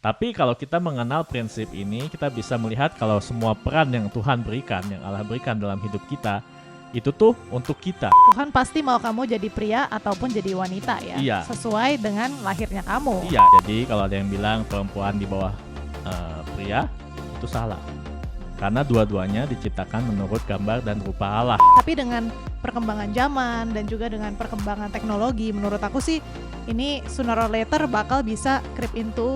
Tapi kalau kita mengenal prinsip ini, kita bisa melihat kalau semua peran yang Tuhan berikan, yang Allah berikan dalam hidup kita, itu tuh untuk kita. Tuhan pasti mau kamu jadi pria ataupun jadi wanita ya. Iya. Sesuai dengan lahirnya kamu. Iya, jadi kalau ada yang bilang perempuan di bawah pria, itu salah. Karena dua-duanya diciptakan menurut gambar dan rupa Allah. Tapi dengan perkembangan zaman dan juga dengan perkembangan teknologi, menurut aku sih ini sooner or later bakal bisa creep into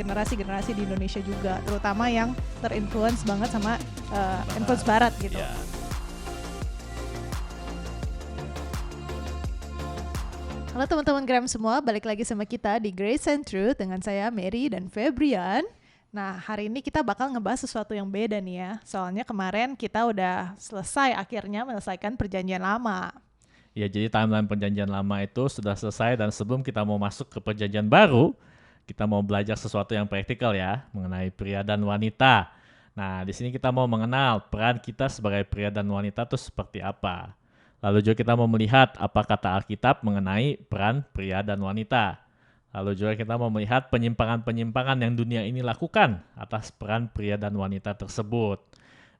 generasi-generasi di Indonesia juga, terutama yang terinfluence banget sama influence barat gitu. Iya. Halo teman-teman Gram semua, balik lagi sama kita di Grace and Truth dengan saya Mary dan Febrian. Nah, hari ini kita bakal ngebahas sesuatu yang beda nih ya. Soalnya kemarin kita udah selesai akhirnya menyelesaikan perjanjian lama. Ya, jadi timeline perjanjian lama itu sudah selesai, dan sebelum kita mau masuk ke perjanjian baru, kita mau belajar sesuatu yang praktikal ya, mengenai pria dan wanita. Nah, di sini kita mau mengenal peran kita sebagai pria dan wanita itu seperti apa. Lalu juga kita mau melihat apa kata Alkitab mengenai peran pria dan wanita. Lalu juga kita mau melihat penyimpangan-penyimpangan yang dunia ini lakukan atas peran pria dan wanita tersebut.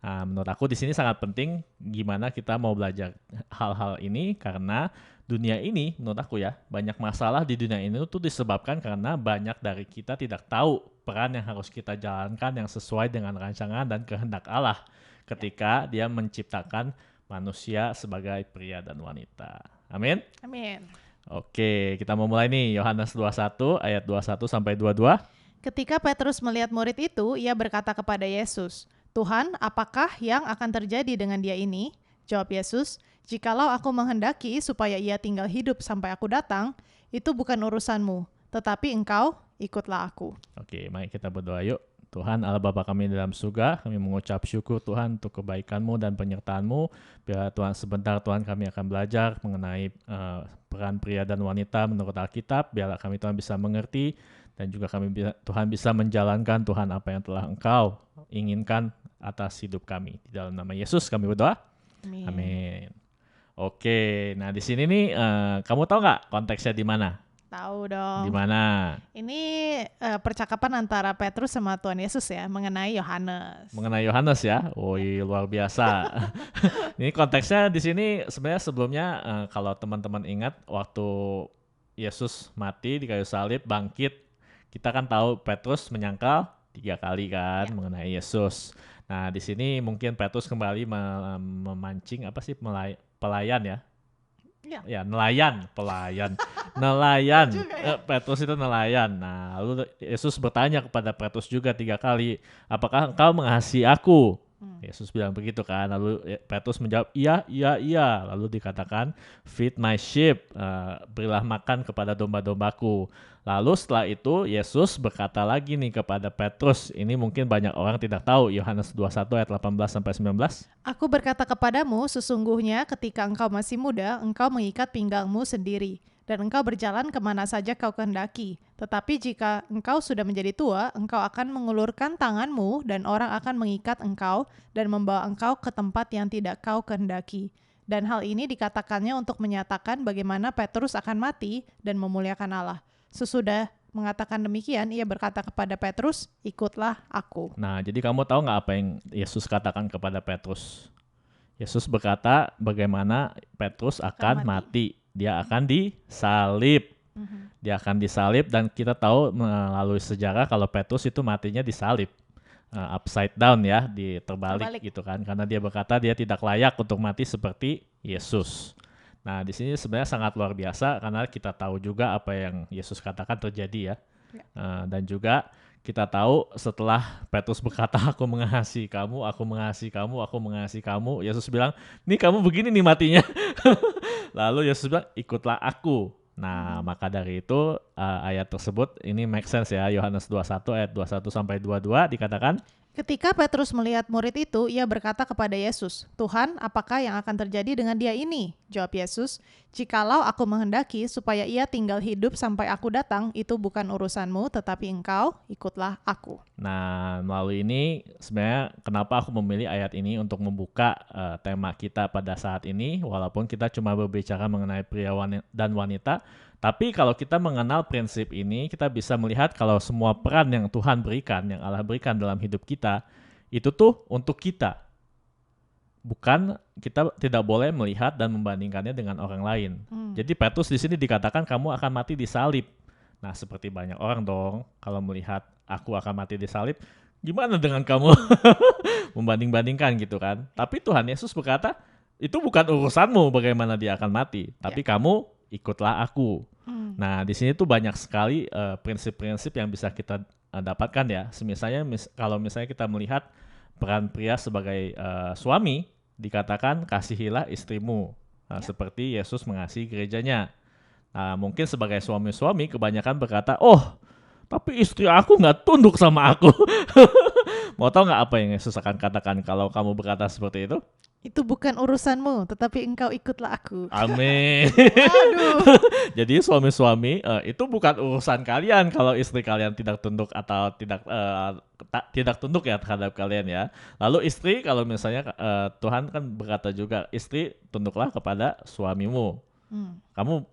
Nah, menurut aku di sini sangat penting gimana kita mau belajar hal-hal ini, karena dunia ini menurut aku ya, banyak masalah di dunia ini tuh disebabkan karena banyak dari kita tidak tahu peran yang harus kita jalankan yang sesuai dengan rancangan dan kehendak Allah ketika Dia menciptakan manusia sebagai pria dan wanita. Amin. Amin. Oke, kita mau mulai nih, Yohanes 21 ayat 21 sampai 22. Ketika Petrus melihat murid itu, ia berkata kepada Yesus, "Tuhan, apakah yang akan terjadi dengan dia ini?" Jawab Yesus, "Jikalau aku menghendaki supaya ia tinggal hidup sampai aku datang, itu bukan urusanmu, tetapi engkau ikutlah aku." Oke, mari kita berdoa yuk. Tuhan Allah Bapa kami dalam surga, kami mengucap syukur Tuhan untuk kebaikan-Mu dan penyertaan-Mu. Biar Tuhan sebentar Tuhan kami akan belajar mengenai peran pria dan wanita menurut Alkitab. Biarlah kami Tuhan bisa mengerti, dan juga kami Tuhan bisa menjalankan Tuhan apa yang telah Engkau inginkan atas hidup kami. Di dalam nama Yesus kami berdoa. Amin. Amin. Oke, nah di sini nih kamu tahu nggak konteksnya di mana? Tahu dong. Di mana? Ini percakapan antara Petrus sama Tuhan Yesus ya, mengenai Yohanes. Mengenai Yohanes ya, woi luar biasa. Ini konteksnya di sini sebenarnya sebelumnya kalau teman-teman ingat waktu Yesus mati di kayu salib, bangkit, kita kan tahu Petrus menyangkal 3 kali kan mengenai Yesus. Nah di sini mungkin Petrus kembali memancing apa sih pelayan ya? Ya nelayan. Petrus itu nelayan. Nah lalu Yesus bertanya kepada Petrus juga 3 kali, apakah engkau mengasihi aku? Yesus bilang begitu kan. Lalu Petrus menjawab iya. Lalu dikatakan feed my sheep, berilah makan kepada domba-dombaku. Lalu setelah itu Yesus berkata lagi nih kepada Petrus, ini mungkin banyak orang tidak tahu, Yohanes 21 ayat 18 sampai 19. "Aku berkata kepadamu, sesungguhnya ketika engkau masih muda, engkau mengikat pinggangmu sendiri, dan engkau berjalan kemana saja kau kehendaki. Tetapi jika engkau sudah menjadi tua, engkau akan mengulurkan tanganmu, dan orang akan mengikat engkau, dan membawa engkau ke tempat yang tidak kau kehendaki." Dan hal ini dikatakannya untuk menyatakan bagaimana Petrus akan mati dan memuliakan Allah. Sesudah mengatakan demikian, ia berkata kepada Petrus, "Ikutlah aku." Nah, jadi kamu tahu nggak apa yang Yesus katakan kepada Petrus? Yesus berkata bagaimana Petrus akan mati. Dia akan disalib. Dia akan disalib, dan kita tahu melalui sejarah kalau Petrus itu matinya disalib. Upside down ya, terbalik gitu kan. Karena dia berkata dia tidak layak untuk mati seperti Yesus. Nah, di sini sebenarnya sangat luar biasa karena kita tahu juga apa yang Yesus katakan terjadi ya. Dan juga kita tahu setelah Petrus berkata, aku mengasihi kamu, aku mengasihi kamu, aku mengasihi kamu. Yesus bilang, nih kamu begini nih matinya. Lalu Yesus bilang, ikutlah aku. Nah, maka dari itu ayat tersebut ini make sense ya. Yohanes 21 ayat 21 sampai 22 dikatakan, ketika Petrus melihat murid itu, ia berkata kepada Yesus, "Tuhan, apakah yang akan terjadi dengan dia ini?" Jawab Yesus, "Jikalau aku menghendaki supaya ia tinggal hidup sampai aku datang, itu bukan urusanmu, tetapi engkau ikutlah aku." Nah, melalui ini sebenarnya kenapa aku memilih ayat ini untuk membuka tema kita pada saat ini, walaupun kita cuma berbicara mengenai pria dan wanita, Tapi kalau kita mengenal prinsip ini, kita bisa melihat kalau semua peran yang Tuhan berikan, yang Allah berikan dalam hidup kita, itu tuh untuk kita. Bukan, kita tidak boleh melihat dan membandingkannya dengan orang lain. Jadi Petrus di sini dikatakan kamu akan mati di salib. Nah, seperti banyak orang dong, kalau melihat aku akan mati di salib, gimana dengan kamu? Membanding-bandingkan gitu kan. Tapi Tuhan Yesus berkata, itu bukan urusanmu bagaimana dia akan mati, tapi kamu ikutlah aku. Nah, di sini tuh banyak sekali prinsip-prinsip yang bisa kita dapatkan ya. Misalnya kalau misalnya kita melihat peran pria sebagai suami, dikatakan kasihilah istrimu, seperti Yesus mengasihi gerejanya. Nah, mungkin sebagai suami-suami kebanyakan berkata, oh, tapi istri aku nggak tunduk sama aku. Mau tahu nggak apa yang Yesus akan katakan kalau kamu berkata seperti itu? Itu bukan urusanmu, tetapi engkau ikutlah aku. Amin. Aduh. Jadi suami-suami itu bukan urusan kalian kalau istri kalian tidak tunduk atau tidak tunduk ya terhadap kalian ya. Lalu istri kalau misalnya Tuhan kan berkata juga istri tunduklah kepada suamimu.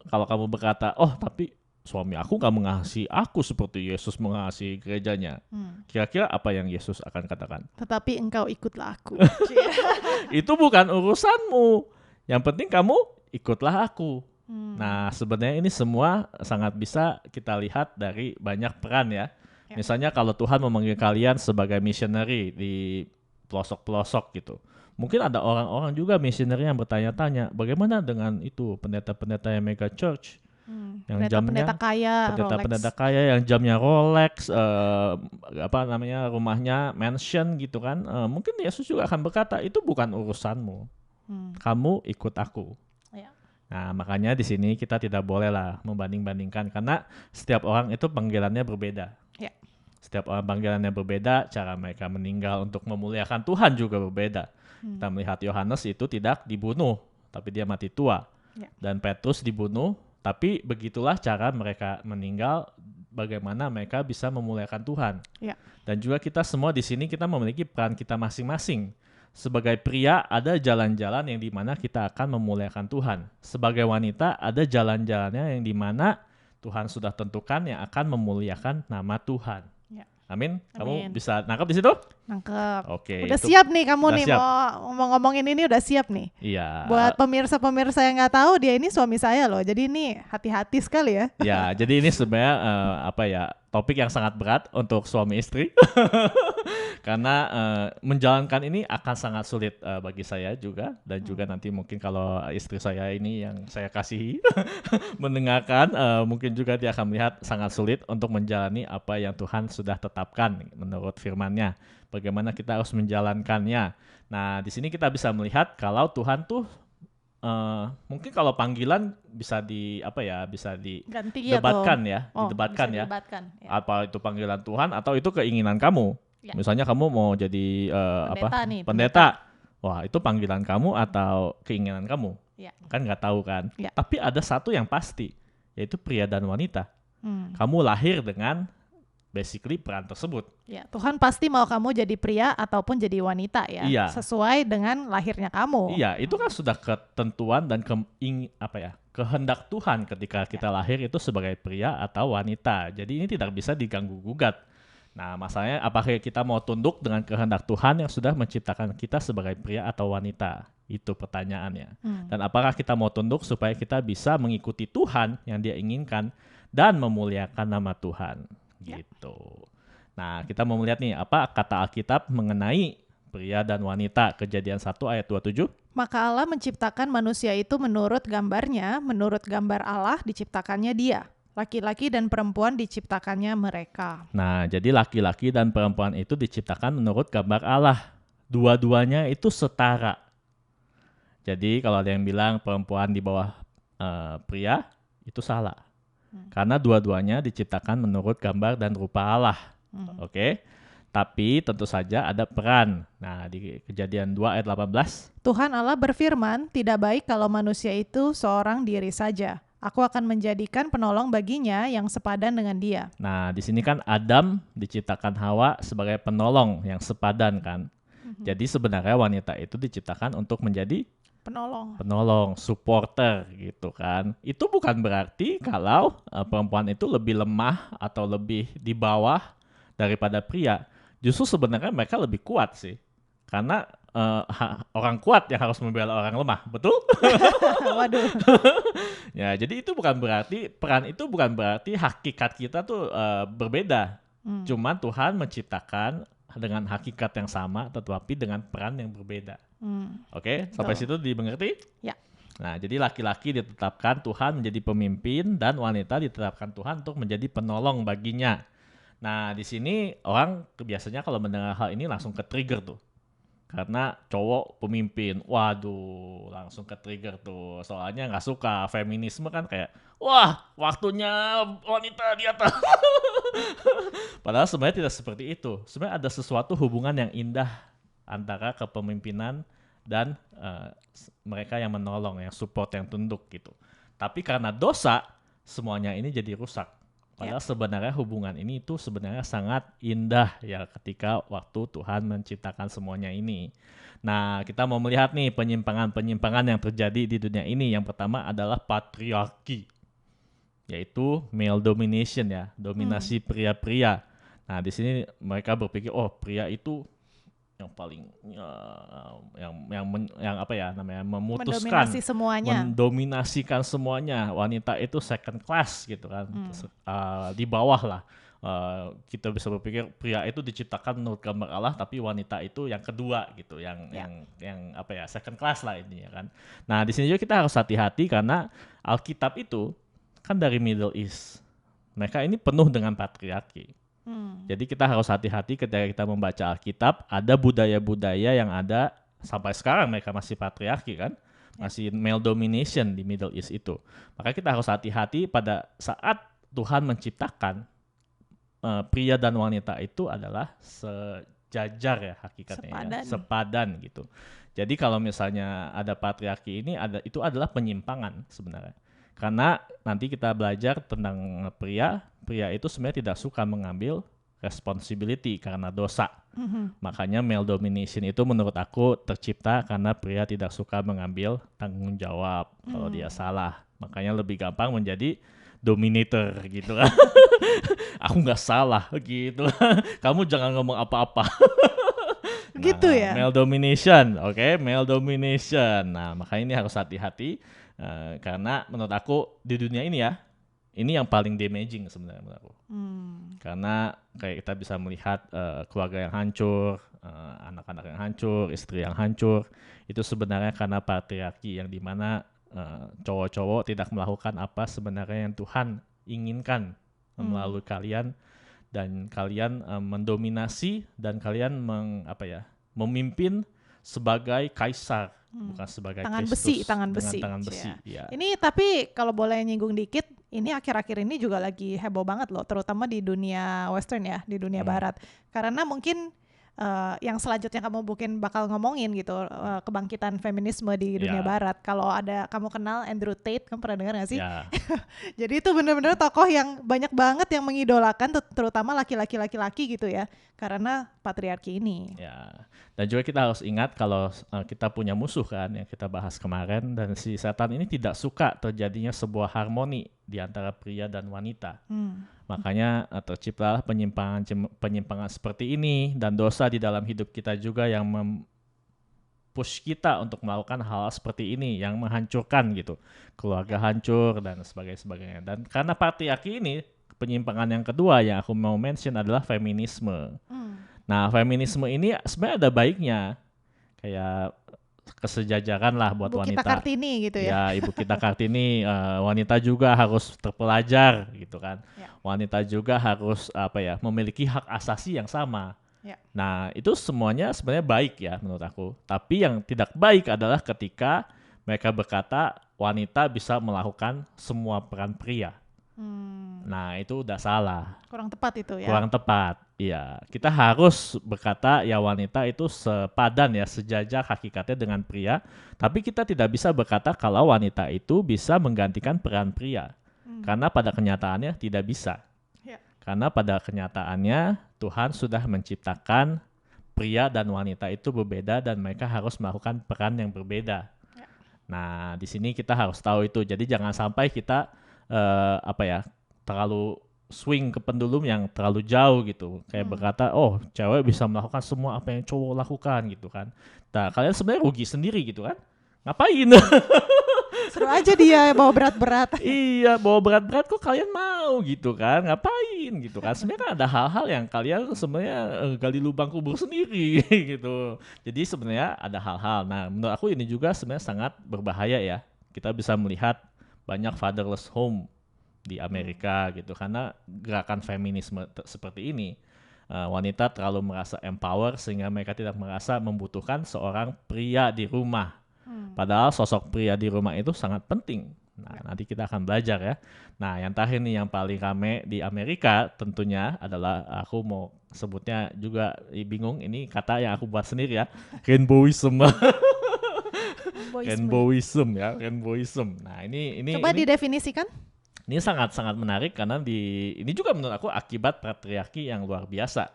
Kalau kamu berkata oh tapi suami aku gak mengasihi aku seperti Yesus mengasihi gerejanya. Kira-kira apa yang Yesus akan katakan? Tetapi engkau ikutlah aku. Itu bukan urusanmu. Yang penting kamu ikutlah aku. Nah, sebenarnya ini semua sangat bisa kita lihat dari banyak peran ya. Misalnya kalau Tuhan memanggil kalian sebagai missionary di pelosok-pelosok gitu. Mungkin ada orang-orang juga missionary yang bertanya-tanya, bagaimana dengan itu pendeta-pendeta yang mega church? Yang Pendeta-pendeta kaya, pendeta kaya yang jamnya Rolex, rumahnya mansion gitu kan. Mungkin Yesus juga akan berkata itu bukan urusanmu. Kamu ikut aku. Ya. Nah, makanya di sini kita tidak boleh lah membanding-bandingkan karena setiap orang itu panggilannya berbeda. Ya. Setiap orang panggilannya berbeda, cara mereka meninggal untuk memuliakan Tuhan juga berbeda. Kita melihat Yohanes itu tidak dibunuh, tapi dia mati tua. Ya. Dan Petrus dibunuh, tapi begitulah cara mereka meninggal, bagaimana mereka bisa memuliakan Tuhan. Ya. Dan juga kita semua di sini kita memiliki peran kita masing-masing. Sebagai pria ada jalan-jalan yang dimana kita akan memuliakan Tuhan. Sebagai wanita ada jalan-jalannya yang dimana Tuhan sudah tentukan yang akan memuliakan nama Tuhan. Ya. Amin. Kamu Amin. bisa nangkap di situ? Nangkep. Oke. Udah siap nih kamu udah nih siap. mau ngomongin ini udah siap nih. Iya. Buat pemirsa-pemirsa yang nggak tahu dia ini suami saya loh. Jadi ini hati-hati sekali ya. Ya, jadi ini sebenarnya topik yang sangat berat untuk suami istri. Karena menjalankan ini akan sangat sulit bagi saya juga dan juga nanti mungkin kalau istri saya ini yang saya kasihi mendengarkan mungkin juga dia akan melihat sangat sulit untuk menjalani apa yang Tuhan sudah tetapkan menurut firman-Nya. Bagaimana kita harus menjalankannya. Nah, di sini kita bisa melihat kalau Tuhan tuh mungkin kalau panggilan bisa didebatkan ya, didebatkan, ya. Apa itu panggilan Tuhan atau itu keinginan kamu? Ya. Misalnya kamu mau jadi pendeta. Wah, itu panggilan kamu atau keinginan kamu? Ya. Kan nggak tahu kan? Ya. Tapi ada satu yang pasti, yaitu pria dan wanita. Kamu lahir dengan basically peran tersebut. Ya, Tuhan pasti mau kamu jadi pria ataupun jadi wanita ya, iya. Sesuai dengan lahirnya kamu. Iya, itu kan sudah ketentuan dan kehendak Tuhan ketika kita lahir itu sebagai pria atau wanita. Jadi ini tidak bisa diganggu-gugat. Nah, masalahnya apakah kita mau tunduk dengan kehendak Tuhan yang sudah menciptakan kita sebagai pria atau wanita? Itu pertanyaannya. Dan apakah kita mau tunduk supaya kita bisa mengikuti Tuhan yang Dia inginkan dan memuliakan nama Tuhan? Gitu. Nah, kita mau melihat nih apa kata Alkitab mengenai pria dan wanita. Kejadian 1 ayat 27. Maka Allah menciptakan manusia itu menurut gambarnya, menurut gambar Allah diciptakannya dia. Laki-laki dan perempuan diciptakannya mereka. Nah, jadi laki-laki dan perempuan itu diciptakan menurut gambar Allah. Dua-duanya itu setara. Jadi kalau ada yang bilang perempuan di bawah pria, itu salah. Karena dua-duanya diciptakan menurut gambar dan rupa Allah. Oke? Tapi tentu saja ada peran. Nah, di Kejadian 2 ayat 18. Tuhan Allah berfirman, tidak baik kalau manusia itu seorang diri saja. Aku akan menjadikan penolong baginya yang sepadan dengan dia. Nah, di sini kan Adam diciptakan Hawa sebagai penolong yang sepadan kan. Jadi sebenarnya wanita itu diciptakan untuk menjadi Penolong. supporter gitu kan. Itu bukan berarti kalau perempuan itu lebih lemah atau lebih di bawah daripada pria. Justru sebenarnya mereka lebih kuat sih. Karena orang kuat yang harus membela orang lemah, betul? Waduh. Ya, jadi itu bukan berarti peran itu bukan berarti hakikat kita tuh berbeda. Cuman Tuhan menciptakan dengan hakikat yang sama tetapi dengan peran yang berbeda. Oke, sampai Betul. situ dimengerti? Ya. Nah, jadi laki-laki ditetapkan Tuhan menjadi pemimpin dan wanita ditetapkan Tuhan untuk menjadi penolong baginya. Nah, di sini orang biasanya kalau mendengar hal ini langsung ke-trigger tuh. Karena cowok pemimpin, waduh, langsung ke-trigger tuh. Soalnya nggak suka feminisme kan kayak, wah, waktunya wanita di atas. Padahal sebenarnya tidak seperti itu. Sebenarnya ada sesuatu hubungan yang indah antara kepemimpinan dan mereka yang menolong, yang support, yang tunduk gitu. Tapi karena dosa, semuanya ini jadi rusak. Padahal sebenarnya hubungan ini itu sebenarnya sangat indah ya ketika waktu Tuhan menciptakan semuanya ini. Nah, kita mau melihat nih penyimpangan-penyimpangan yang terjadi di dunia ini. Yang pertama adalah patriarki, yaitu male domination ya, dominasi pria-pria. Nah, di sini mereka berpikir, oh pria itu yang paling yang apa ya namanya memutuskan, Mendominasi semuanya. mendominasikan semuanya. Wanita itu second class gitu kan, di bawah lah. Kita bisa berpikir pria itu diciptakan menurut gambar Allah, tapi wanita itu yang kedua gitu, yang apa ya second class lah ini ya kan. Nah, di sini juga kita harus hati-hati karena Alkitab itu kan dari Middle East. Mereka ini penuh dengan patriarki. Jadi kita harus hati-hati ketika kita membaca Alkitab, ada budaya-budaya yang ada sampai sekarang mereka masih patriarki kan, masih male domination di Middle East itu. Maka kita harus hati-hati pada saat Tuhan menciptakan pria dan wanita itu adalah sejajar ya hakikatnya, sepadan gitu. Jadi kalau misalnya ada patriarki ini itu adalah penyimpangan sebenarnya. Karena nanti kita belajar tentang pria itu sebenarnya tidak suka mengambil responsibility karena dosa. Makanya male domination itu menurut aku tercipta karena pria tidak suka mengambil tanggung jawab kalau dia salah. Makanya lebih gampang menjadi dominator gitu kan. Aku nggak salah gitu. Kamu jangan ngomong apa-apa. Gitu ya. Male domination, oke, male domination. Nah, makanya ini harus hati-hati karena menurut aku di dunia ini ya, ini yang paling damaging sebenarnya menurut aku. Karena kayak kita bisa melihat keluarga yang hancur, anak-anak yang hancur, istri yang hancur, itu sebenarnya karena patriarki yang dimana cowok-cowok tidak melakukan apa sebenarnya yang Tuhan inginkan melalui kalian, dan kalian mendominasi dan kalian memimpin sebagai kaisar, bukan sebagai Kristus tangan besi. Ya. Ini tapi kalau boleh nyinggung dikit, ini akhir-akhir ini juga lagi heboh banget loh, terutama di dunia Western ya, di dunia Barat. Karena mungkin yang selanjutnya kamu mungkin bakal ngomongin gitu, kebangkitan feminisme di dunia Barat. Kalau ada kamu kenal Andrew Tate, kamu pernah dengar gak sih? Jadi itu benar-benar tokoh yang banyak banget yang mengidolakan, terutama laki-laki gitu ya, karena patriarki ini. Ya. Dan juga kita harus ingat kalau kita punya musuh kan yang kita bahas kemarin, dan si setan ini tidak suka terjadinya sebuah harmoni di antara pria dan wanita. Makanya terciptalah penyimpangan seperti ini, dan dosa di dalam hidup kita juga yang push kita untuk melakukan hal seperti ini yang menghancurkan gitu, keluarga hancur dan sebagainya. Dan karena patriarki ini, penyimpangan yang kedua yang aku mau mention adalah feminisme. Nah, feminisme ini sebenarnya ada baiknya, kayak kesejajaran lah buat Ibu wanita. Kita Kartini gitu ya. Ya, Ibu kita Kartini, wanita juga harus terpelajar gitu kan. Wanita juga harus memiliki hak asasi yang sama. Nah, itu semuanya sebenarnya baik ya menurut aku. Tapi yang tidak baik adalah ketika mereka berkata wanita bisa melakukan semua peran pria. Nah, itu udah salah. Kurang tepat itu ya. Kurang tepat. Iya, kita harus berkata ya wanita itu sepadan ya, sejajar hakikatnya dengan pria. Tapi kita tidak bisa berkata kalau wanita itu bisa menggantikan peran pria. Karena pada kenyataannya tidak bisa. Karena pada kenyataannya Tuhan sudah menciptakan pria dan wanita itu berbeda dan mereka harus melakukan peran yang berbeda. Nah, di sini kita harus tahu itu. Jadi jangan sampai kita terlalu swing ke pendulum yang terlalu jauh gitu. Kayak berkata, oh cewek bisa melakukan semua apa yang cowok lakukan gitu kan. Nah, kalian sebenarnya rugi sendiri gitu kan. Ngapain? Seru aja dia bawa berat-berat. Iya, bawa berat-berat kok kalian mau gitu kan. Ngapain gitu kan. Sebenarnya kan ada hal-hal yang kalian sebenarnya gali lubang kubur sendiri gitu. Jadi sebenarnya ada hal-hal. Nah, menurut aku ini juga sebenarnya sangat berbahaya ya. Kita bisa melihat banyak fatherless home di Amerika gitu karena gerakan feminisme seperti ini. Wanita terlalu merasa empower sehingga mereka tidak merasa membutuhkan seorang pria di rumah. Padahal sosok pria di rumah itu sangat penting. Nah, nanti kita akan belajar ya. Nah, yang terakhir nih yang paling rame di Amerika tentunya adalah aku mau sebutnya juga bingung, ini kata yang aku buat sendiri ya, rainbowism. Rainbowism ya, rainbowism. Nah, ini Coba didefinisikan. Ini sangat-sangat menarik karena ini juga menurut aku akibat patriarki yang luar biasa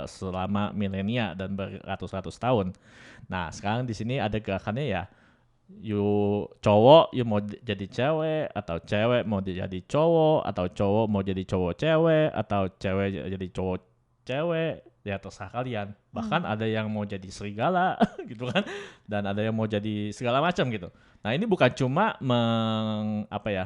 selama milenia dan beratus-ratus tahun. Nah, sekarang di sini ada gerakannya ya, cowok mau jadi cewek, atau cewek mau jadi cowok, atau cowok mau jadi cowok cewek, atau cewek jadi cowok cewek, ya terserah kalian. Bahkan ada yang mau jadi serigala gitu kan, dan ada yang mau jadi segala macam gitu. Nah, ini bukan cuma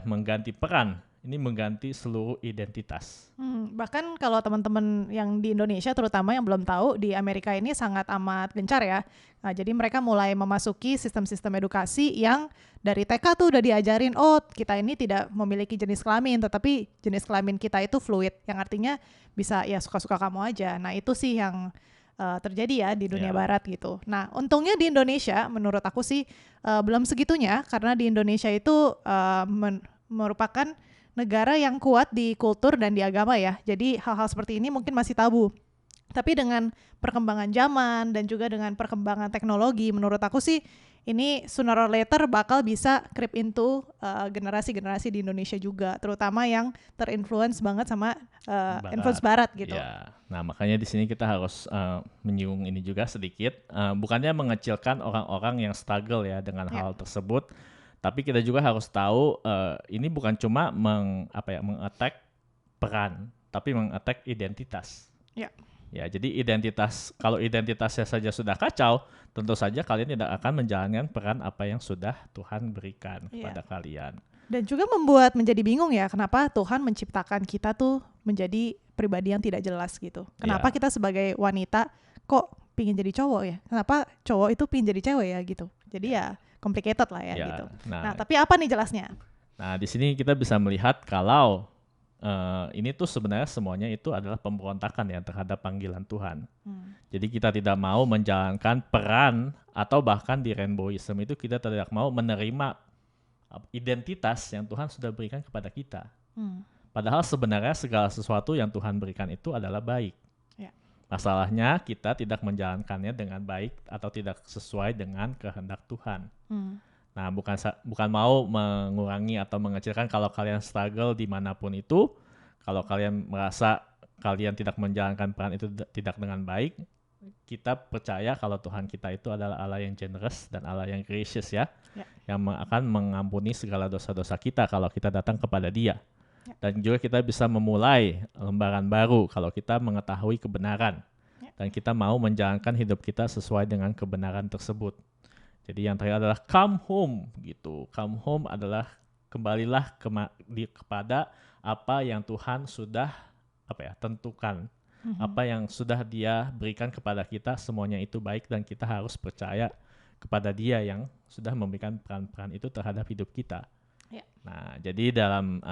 mengganti peran, ini mengganti seluruh identitas. Bahkan kalau teman-teman yang di Indonesia terutama yang belum tahu, di Amerika ini sangat amat gencar ya. Nah, jadi mereka mulai memasuki sistem-sistem edukasi yang dari TK tuh udah diajarin, oh kita ini tidak memiliki jenis kelamin, tetapi jenis kelamin kita itu fluid, yang artinya bisa ya suka-suka kamu aja. Nah, itu sih yang terjadi ya di dunia barat gitu. Nah, untungnya di Indonesia menurut aku sih belum segitunya, karena di Indonesia itu merupakan negara yang kuat di kultur dan di agama ya. Jadi hal-hal seperti ini mungkin masih tabu. Tapi dengan perkembangan zaman dan juga dengan perkembangan teknologi, menurut aku sih ini sooner or later bakal bisa creep into generasi-generasi di Indonesia juga, terutama yang terinfluence banget sama influence barat gitu. Ya. Nah, makanya di sini kita harus menyinggung ini juga sedikit, bukannya mengecilkan orang-orang yang struggle ya dengan hal tersebut, tapi kita juga harus tahu ini bukan cuma meng-attack peran, tapi meng-attack identitas. Ya, jadi kalau identitasnya saja sudah kacau, tentu saja kalian tidak akan menjalankan peran apa yang sudah Tuhan berikan kepada kalian. Dan juga membuat menjadi bingung ya, kenapa Tuhan menciptakan kita tuh menjadi pribadi yang tidak jelas gitu. Kenapa kita sebagai wanita kok pingin jadi cowok ya? Kenapa cowok itu pingin jadi cewek ya gitu? Jadi ya complicated lah ya gitu. Nah, tapi apa nih jelasnya? Nah, di sini kita bisa melihat kalau ini tuh sebenarnya semuanya itu adalah pemberontakan ya terhadap panggilan Tuhan. Jadi kita tidak mau menjalankan peran, atau bahkan di rainbowism itu kita tidak mau menerima identitas yang Tuhan sudah berikan kepada kita. Padahal sebenarnya segala sesuatu yang Tuhan berikan itu adalah baik. Masalahnya kita tidak menjalankannya dengan baik atau tidak sesuai dengan kehendak Tuhan. Nah, bukan mau mengurangi atau mengecilkan kalau kalian struggle dimanapun itu, kalau kalian merasa kalian tidak menjalankan peran itu tidak dengan baik, kita percaya kalau Tuhan kita itu adalah Allah yang generous dan Allah yang gracious ya, yang akan mengampuni segala dosa-dosa kita kalau kita datang kepada Dia. Dan juga kita bisa memulai lembaran baru kalau kita mengetahui kebenaran dan kita mau menjalankan hidup kita sesuai dengan kebenaran tersebut. Jadi yang terakhir adalah come home gitu. Come home adalah kembalilah kepada apa yang Tuhan sudah tentukan. Apa yang sudah Dia berikan kepada kita, semuanya itu baik dan kita harus percaya kepada Dia yang sudah memberikan peran-peran itu terhadap hidup kita. Nah, jadi dalam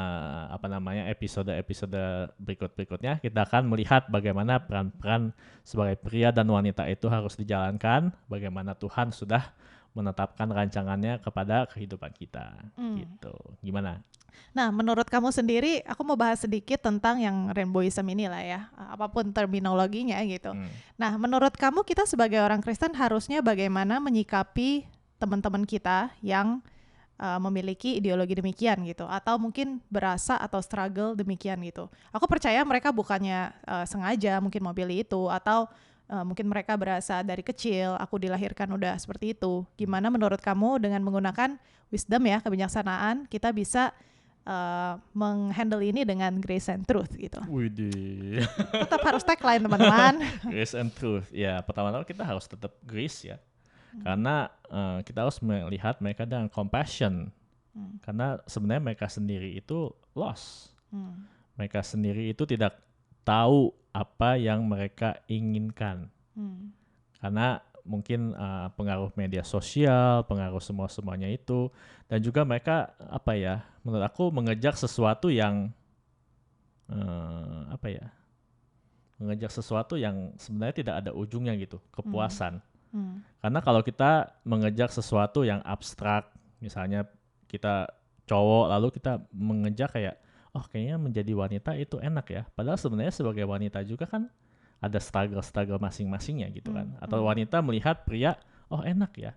episode-episode berikutnya kita akan melihat bagaimana peran-peran sebagai pria dan wanita itu harus dijalankan, bagaimana Tuhan sudah menetapkan rancangannya kepada kehidupan kita. Gitu. Gimana? Nah, menurut kamu sendiri, aku mau bahas sedikit tentang yang rainbowism ini lah ya, apapun terminologinya gitu. Nah, menurut kamu kita sebagai orang Kristen harusnya bagaimana menyikapi teman-teman kita yang memiliki ideologi demikian gitu, atau mungkin berasa atau struggle demikian gitu. Aku percaya mereka bukannya sengaja mungkin mau pilih itu, atau mungkin mereka berasa dari kecil aku dilahirkan udah seperti itu. Gimana menurut kamu dengan menggunakan wisdom ya, kebijaksanaan, kita bisa menghandle ini dengan grace and truth gitu. Widih. Tetap harus tagline teman-teman. Grace and truth. Ya, pertama-tama kita harus tetap grace ya. Karena kita harus melihat mereka dengan compassion. Karena sebenarnya mereka sendiri itu lost. Mereka sendiri itu tidak tahu apa yang mereka inginkan. Karena mungkin pengaruh media sosial, pengaruh semuanya itu, dan juga mereka menurut aku mengejar sesuatu yang mengejar sesuatu yang sebenarnya tidak ada ujungnya gitu, kepuasan. Karena kalau kita mengejar sesuatu yang abstrak, misalnya kita cowok lalu kita mengejar kayak, oh kayaknya menjadi wanita itu enak ya, padahal sebenarnya sebagai wanita juga kan ada struggle masing-masingnya gitu kan. Atau wanita melihat pria, oh enak ya.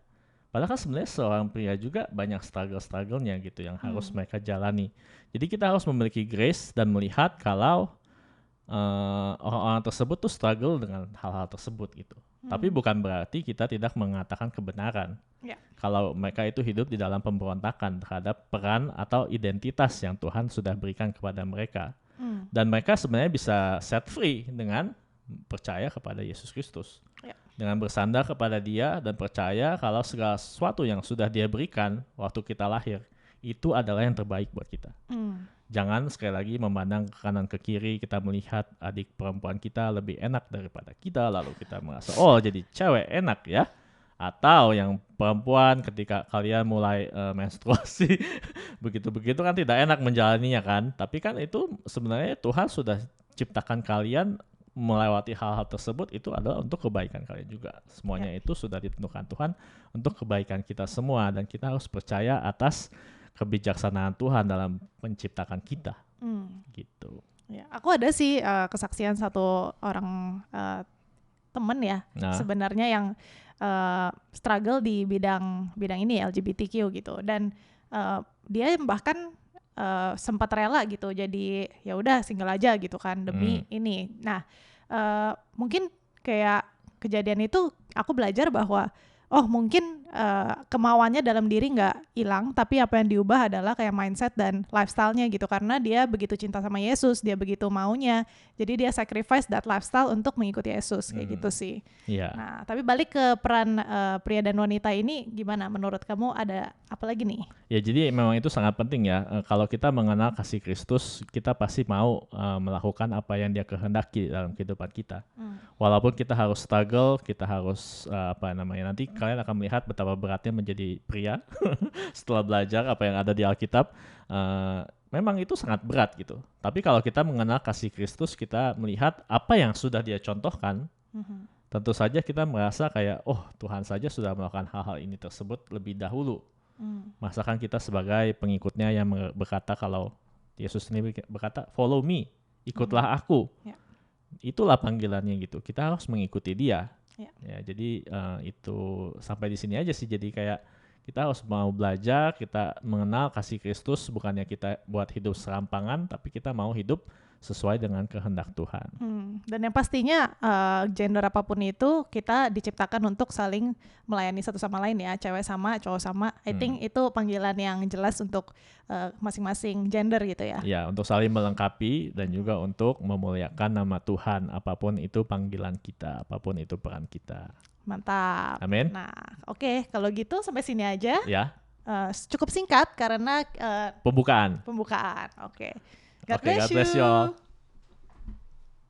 Padahal kan sebenarnya seorang pria juga banyak struggle-nya gitu yang harus mereka jalani. Jadi kita harus memiliki grace dan melihat kalau orang-orang tersebut tuh struggle dengan hal-hal tersebut gitu. Tapi bukan berarti kita tidak mengatakan kebenaran. Ya. Kalau mereka itu hidup di dalam pemberontakan terhadap peran atau identitas yang Tuhan sudah berikan kepada mereka. Dan mereka sebenarnya bisa set free dengan percaya kepada Yesus Kristus, dengan bersandar kepada Dia dan percaya kalau segala sesuatu yang sudah Dia berikan waktu kita lahir itu adalah yang terbaik buat kita. Jangan sekali lagi memandang ke kanan ke kiri, kita melihat adik perempuan kita lebih enak daripada kita, lalu kita merasa oh jadi cewek enak ya. Atau yang perempuan ketika kalian mulai menstruasi begitu-begitu kan tidak enak menjalaninya kan. Tapi kan itu sebenarnya Tuhan sudah ciptakan kalian melewati hal-hal tersebut, itu adalah untuk kebaikan kalian juga. Semuanya itu sudah ditentukan Tuhan untuk kebaikan kita semua, dan kita harus percaya atas kebijaksanaan Tuhan dalam menciptakan kita. Gitu. Ya, aku ada sih kesaksian satu orang temen ya, sebenarnya yang struggle di bidang ini LGBTQ gitu, dan dia bahkan sempat rela gitu, jadi ya udah single aja gitu kan demi ini. Nah mungkin kayak kejadian itu aku belajar bahwa oh mungkin kemauannya dalam diri nggak hilang, tapi apa yang diubah adalah kayak mindset dan lifestyle-nya gitu, karena dia begitu cinta sama Yesus, dia begitu maunya, jadi dia sacrifice that lifestyle untuk mengikuti Yesus kayak gitu sih. Nah tapi balik ke peran pria dan wanita ini, gimana menurut kamu, ada apa lagi nih? Ya jadi memang itu sangat penting ya, kalau kita mengenal kasih Kristus, kita pasti mau melakukan apa yang Dia kehendaki dalam kehidupan kita. Walaupun kita harus struggle, kita harus nanti kalian akan melihat betapa beratnya menjadi pria setelah belajar apa yang ada di Alkitab. Memang itu sangat berat gitu. Tapi kalau kita mengenal kasih Kristus, kita melihat apa yang sudah Dia contohkan, tentu saja kita merasa kayak, oh Tuhan saja sudah melakukan hal-hal ini tersebut lebih dahulu. Masakan kita sebagai pengikutnya yang berkata, kalau Yesus sendiri berkata, follow me, ikutlah aku. Itulah panggilannya gitu. Kita harus mengikuti Dia. Ya, jadi itu sampai di sini aja sih. Jadi kayak kita harus mau belajar, kita mengenal kasih Kristus, bukannya kita buat hidup serampangan, tapi kita mau hidup sesuai dengan kehendak Tuhan. Dan yang pastinya gender apapun itu kita diciptakan untuk saling melayani satu sama lain ya, cewek sama, cowok sama. I think itu panggilan yang jelas untuk masing-masing gender gitu ya. Ya, untuk saling melengkapi dan juga untuk memuliakan nama Tuhan, apapun itu panggilan kita, apapun itu peran kita. Mantap. Amin. Nah, oke, kalau gitu sampai sini aja. Ya. Cukup singkat karena pembukaan. Oke. God bless you all.